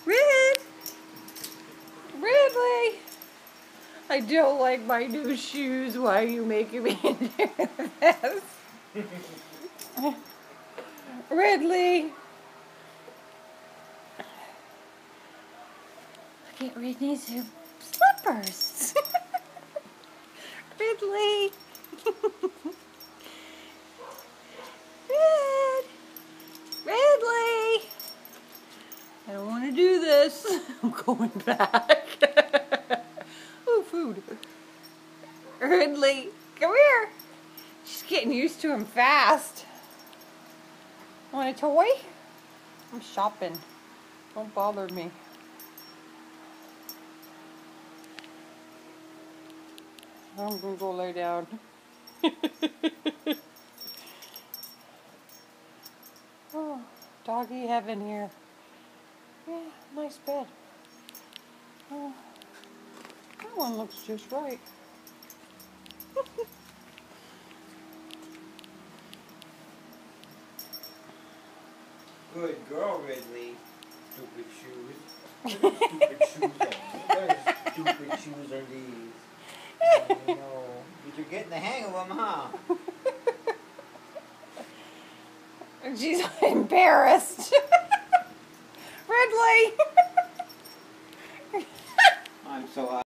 Red! Ridley! I don't like my new shoes. Why are you making me do this? Ridley! Look at Ridley's slippers. Ridley! Ridley! I don't want to do this. I'm going back. Oh, food. Ridley, come here. She's getting used to him fast. Want a toy? I'm shopping. Don't bother me. I'm going to go lay down. Oh, doggy heaven here. Yeah, nice bed. Oh, that one looks just right. Good girl, Ridley. Stupid shoes. Stupid shoes on. What stupid shoes are these? I know. But you're getting the hang of them, huh? She's embarrassed. Ridley! I'm so